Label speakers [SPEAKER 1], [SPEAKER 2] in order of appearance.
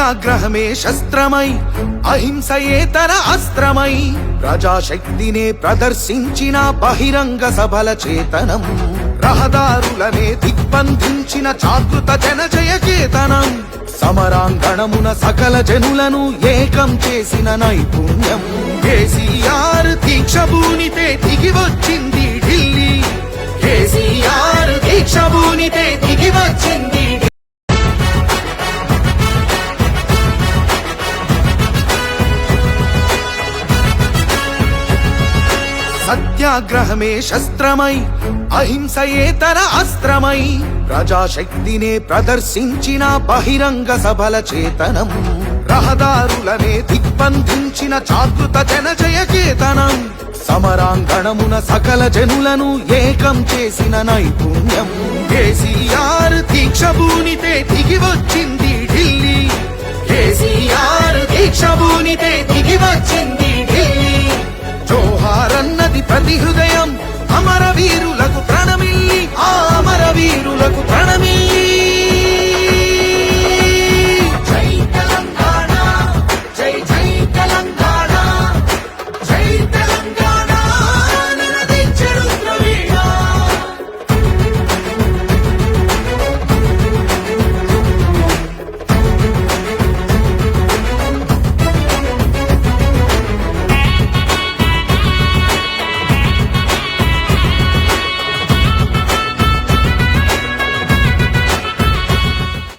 [SPEAKER 1] సత్యాగ్రహమే శస్త్రమై అహింసయేతర అస్త్రమై ప్రజాశక్తినే ప్రదర్శించిన బహిరంగ సభల చేతనం రహదారులనే దిగ్బంధించిన జాగృత జనజయ కేతనం సమరాంగణమున సకల జనులను ఏకం చేసిన నైపుణ్యం కేసీఆర్ దీక్షభూనితే దిగి వచ్చింది ఢిల్లీ కేసీఆర్ దీక్షభూనితే దిగి వచ్చింది సత్యాగ్రహమే శస్త్రమై అహింసయేతర అస్త్రమై ప్రజాశక్తినే ప్రదర్శించిన బహిరంగ సభల చేతనం రహదారులనే దిగ్బంధించిన జాగృత జనజయ కేతనం సమరాంగణమున సకల జనులను ఏకం చేసిన నైపుణ్యం కేసీఆర్ దీక్షభూనితే దిగి వచ్చింది ఢిల్లీ కేసీఆర్ దీక్షభూనితే దిగి వచ్చింది